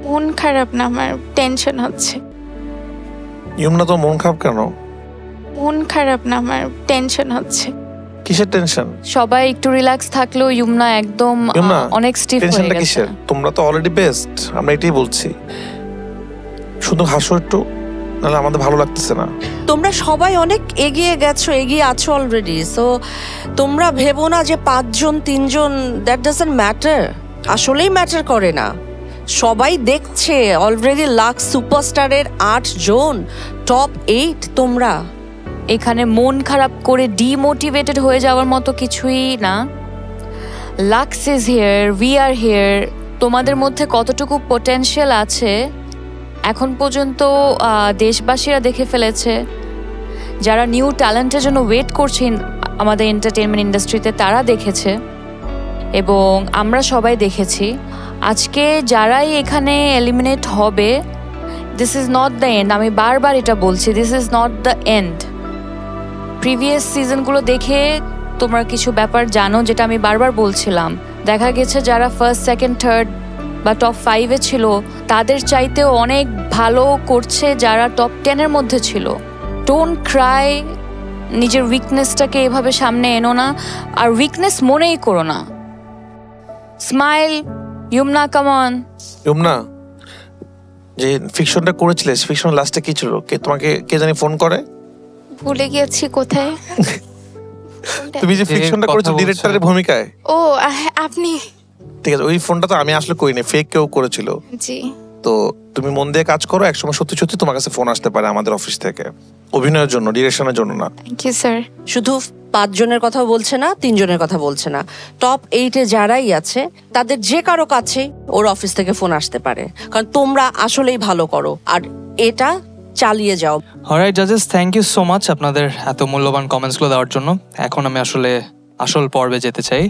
মন খারাপ না, আমার টেনশন হচ্ছে। ইমনা তো মন খারাপ কেন? মন খারাপ না, আমার টেনশন হচ্ছে। কিসের টেনশন? সবাই একটু রিল্যাক্স থাকলেও ইমনা একদম অনেক স্টিফ হয়ে টেনশনটা গেছে। কিসের? তোমরা তো অলরেডি বেস্ট, আমরা এটাই বলছি। শুধু হাসো একটু, নাহলে আমাদের ভালো লাগতেছে না। তোমরা সবাই অনেক এগিয়ে গেছো, এগিয়ে আছো অলরেডি। সো তোমরা ভেবো না যে 5 জন 3 জন, দ্যাট ডাজন্ট ম্যাটার। আসলেই ম্যাটার করে না। সবাই দেখছে অলরেডি লাক্স সুপারস্টারের 8 জন, টপ 8 তোমরা। এখানে মন খারাপ করে ডিমোটিভেটেড হয়ে যাওয়ার মতো কিছুই না। Lux is here, we are here. তোমাদের মধ্যে কতটুকু পোটেনশিয়াল আছে এখন পর্যন্ত দেশবাসীরা দেখে ফেলেছে। যারা নিউ ট্যালেন্টের জন্য ওয়েট করছেন আমাদের এন্টারটেনমেন্ট ইন্ডাস্ট্রিতে, তারা দেখেছে এবং আমরা সবাই দেখেছি। আজকে যারাই এখানে এলিমিনেট হবে, this is not the end. আমি বারবার এটা বলছি, this is not the end. Previous সিজনগুলো দেখে তোমরা কিছু ব্যাপার জানো, যেটা আমি বারবার বলছিলাম। দেখা গেছে যারা ফার্স্ট, সেকেন্ড, থার্ড বা টপ 5-এ ছিল, তাদের চাইতেও অনেক ভালো করছে যারা টপ 10-এর মধ্যে ছিল। ডোন্ট ক্রাই, নিজের উইকনেসটাকে এভাবে সামনে এনো না, আর উইকনেস মনেই করো না। Smile, Imna, come on. Imna, যে ফিকশনটা করেছিলিস, ফিকশন লাস্টে কি ছিল? তোমাকে কে জানি ফোন করে? ভুলে গেছি কোথায়। তুমি যে ফিকশনটা করেছো ডিরেক্টরের ভূমিকায়। ও আপনি? ঠিক আছে, ওই ফোনটা তো আমি আসলে করিনি, ফেক কেউ করেছিল। জি। তো তুমি মন দিয়ে কাজ করো, একসময় সত্যি সত্যি তোমার কাছে ফোন আসতে পারে আমাদের অফিস থেকে, অভিনয়ের জন্য, ডিরেকশনের জন্য না। Thank you sir. শুধু 5 জনের কথা বলছে না, 3 জনের কথা বলছে না, টপ 8-এ যারাই আছে তাদের যে কারো কাছে ওর অফিস থেকে ফোন আসতে পারে। কারণ তোমরা আসলেই ভালো করো, আর এটা চালিয়ে যাও। অলরাইট জাজেস, থ্যাংক ইউ সো মাচ আপনাদের এত মূল্যবান কমেন্টসগুলো দেওয়ার জন্য। এখন আমি আসলে আসল পর্বে যেতে চাই।